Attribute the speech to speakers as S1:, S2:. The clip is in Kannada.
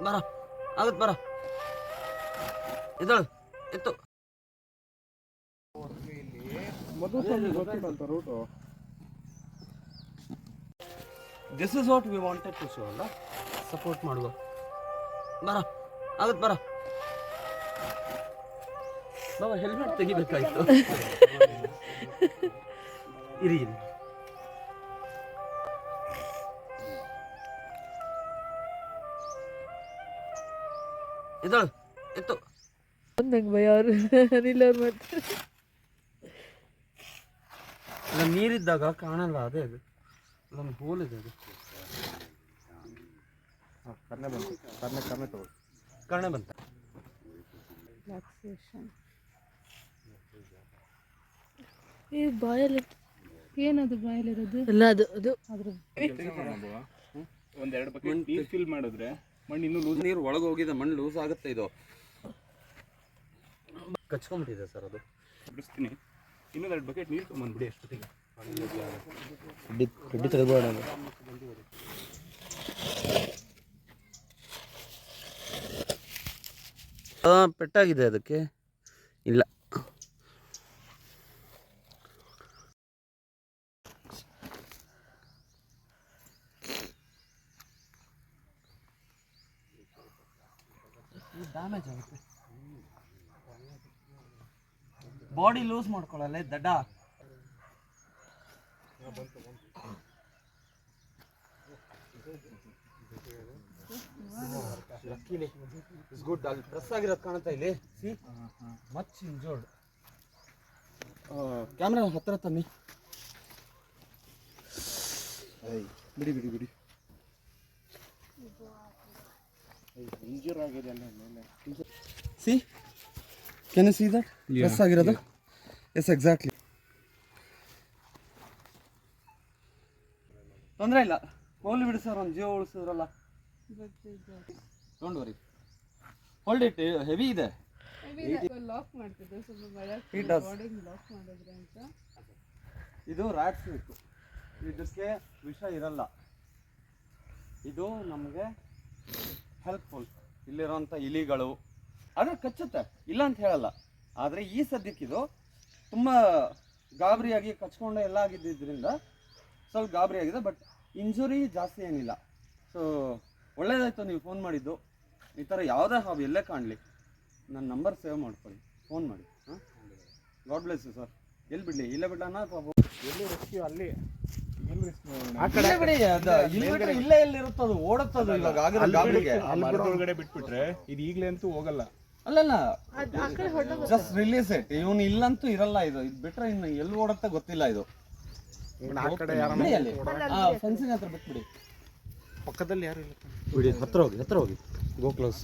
S1: ಬರ ಆಗತ್ ಬರ ಇದಳು ಎತ್ತು this is what we wanted to show ಅಲ್ಲ ಸಪೋರ್ಟ್ ಮಾಡುವ ಬರ ಆಗತ್ ಬರ ಬಾಬಾ ಹೆಲ್ಮೆಟ್ ತೆಗಿಬೇಕಾಯ್ತು ಇರಿ ಇದಳು ಎತ್ತು
S2: ನಂಗೆ ಭಯ ಅವರು ನಿಲ್ಲವ್ರು ಮಾಡ್ತಾರೆ
S1: ಇಲ್ಲ ನೀರಿದ್ದಾಗ ಕಾಣಲ್ಲ ಅದೇ ಅದು ಒಂದು ಹೋಲ್ ಇದೆ ಅದು ಕರ್ಣೆ ಬಂತು ಕರ್ಣೆ ತಗೊಳ್ಳಿ ಕರ್ಣೆ ಬಂತ
S2: ಈ ಬಾಯಲ್ಲಿ ಏನದು ಬಾಯಲ್ಲಿರೋದು ಇಲ್ಲ ಅದು ಅದು ಅದ್ರ
S3: ಒಂದೆರಡು ಬಕೆಟ್ ನೀರು ಫಿಲ್ ಮಾಡಿದ್ರೆ ಮಣ್ಣು ಇನ್ನೂ ಲೂಸ್
S1: ನೀರು ಒಳಗೆ ಹೋಗಿದೆ ಮಣ್ಣು ಲೂಸ್ ಆಗುತ್ತೆ ಇದು ಕಚ್ಕೊಂಡ್ಬಿಟ್ಟಿದೆ ಸರ್ ಅದು
S3: ಬಿಡಿಸ್ತೀನಿ ಇನ್ನೊಂದೆರಡು ಬಕೆಟ್ ನೀರು ತೊಗೊಂಡ್ಬಿಡಿ ಅಷ್ಟೊತ್ತಿಗೆ
S1: ಕಡ್ಡಿ ತೆಗೆದುಬೇಡ ಪೆಟ್ಟಾಗಿದೆ ಅದಕ್ಕೆ ಇಲ್ಲ ಡ್ಯಾಮೇಜ್ ಆಗುತ್ತೆ ಬಾಡಿ ಲೂಸ್ ಮಾಡ್ಕೊಳ್ಳಲ್ಲ ದಡ್ಡ ಗುಡ್ ಅಲ್ಲಿ ಪ್ರೆಸ್ ಆಗಿರೋದು ಕಾಣುತ್ತಾ ಇಲ್ಲಿ ಸಿ ಮಚ್ ಇಂಜೋರ್ಡ್ ಕ್ಯಾಮ್ರಾ ಹತ್ರ ತನ್ನಿ ಬಿಡಿ ಬಿಡಿ ಬಿಡಿ
S3: ಇಂಜೂರ್ ಆಗಿದೆ ಅಲ್ಲ ಮೇಲೆ
S1: see can you see that press ಆಗಿರೋದು ಎಸ್ ಎಕ್ಸಾಕ್ಟ್ಲಿ ತೊಂದರೆ ಇಲ್ಲ ಹೋಗ್ಲಿ ಬಿಡಿ ಸರ್ ಒಂದು ಜೀವ ಉಳಿಸಿದ್ರಲ್ಲ don't worry hold it heavy ಇದೆ
S2: ಲಾಕ್ ಮಾಡ್ತಿದ್ದೆ ಸ್ವಲ್ಪ ಭಯ ಲಾಕ್ ಮಾಡಿದ್ರೆ ಅಂತ
S1: ಇದು ರ್ಯಾಟ್ ಸ್ನೇಕ್ ಇದಕ್ಕೆ ವಿಷ ಇರಲ್ಲ ಇದು ನಮಗೆ ಹೆಲ್ಪ್ಫುಲ್ ಇಲ್ಲಿರೋಂಥ ಇಲಿಗಳು ಆದರೆ ಕಚ್ಚುತ್ತೆ ಇಲ್ಲ ಅಂತ ಹೇಳಲ್ಲ ಆದರೆ ಈ ಸದ್ಯಕ್ಕಿದು ತುಂಬ ಗಾಬರಿಯಾಗಿ ಕಚ್ಕೊಂಡು ಎಲ್ಲ ಆಗಿದ್ದರಿಂದ ಸ್ವಲ್ಪ ಗಾಬರಿ ಆಗಿದೆ ಬಟ್ ಇಂಜುರಿ ಜಾಸ್ತಿ ಏನಿಲ್ಲ ಸೊ ಒಳ್ಳೇದಾಯಿತು ನೀವು ಫೋನ್ ಮಾಡಿದ್ದು ಈ ಥರ ಯಾವುದೇ ಹಾವು ಎಲ್ಲೇ ಕಾಣಲಿ ನನ್ನ ನಂಬರ್ ಸೇವ್ ಮಾಡ್ಕೊಳ್ಳಿ ಫೋನ್ ಮಾಡಿ ಹಾಂ ಗಾಡ್ ಬ್ಲೆಸ್ ಯು ಸರ್ ಎಲ್ಲಿ ಬಿಡಲಿ ಇಲ್ಲೇ ಬಿಡೋಣ
S3: ಎಲ್ಲಿ ರೆಸ್ಕ್ಯೂ ಅಲ್ಲಿ ಎಲ್ಲಿ
S1: ಆ ಕಡೆ ಬಿಡಿ ಇಲ್ಲೇ ಎಲ್ಲಿರುತ್ತೋ ಅದು ಓಡುತ್ತದು ಇವಾಗ ಆಗಿರೋ ಗಾಬರಿಗೆ
S3: ಒಳಗಡೆ ಬಿಟ್ಬಿಟ್ರೆ ಇದು ಈಗಲೇ ಅಂತೂ ಹೋಗಲ್ಲ
S1: ಅಲ್ಲಲ್ಲ ಜಸ್ಟ್ ರಿಲೀಸ್ ಇಟ್ ಇವನು ಇಲ್ಲಂತೂ ಇರಲ್ಲ ಇದು ಬಿಟ್ರೆ ಇನ್ನು ಎಲ್ಲಿ ಓಡುತ್ತೆ ಗೊತ್ತಿಲ್ಲ ಇದು ಫೆನ್ಸಿಂಗ್ ಹತ್ರ ಬಿಟ್ಬಿಡಿ
S3: ಪಕ್ಕದಲ್ಲಿ ಯಾರು ಇಲ್ಲ
S1: ಬಿಡಿ ಹತ್ರ ಹೋಗಿ ಗೋ ಕ್ಲೋಸ್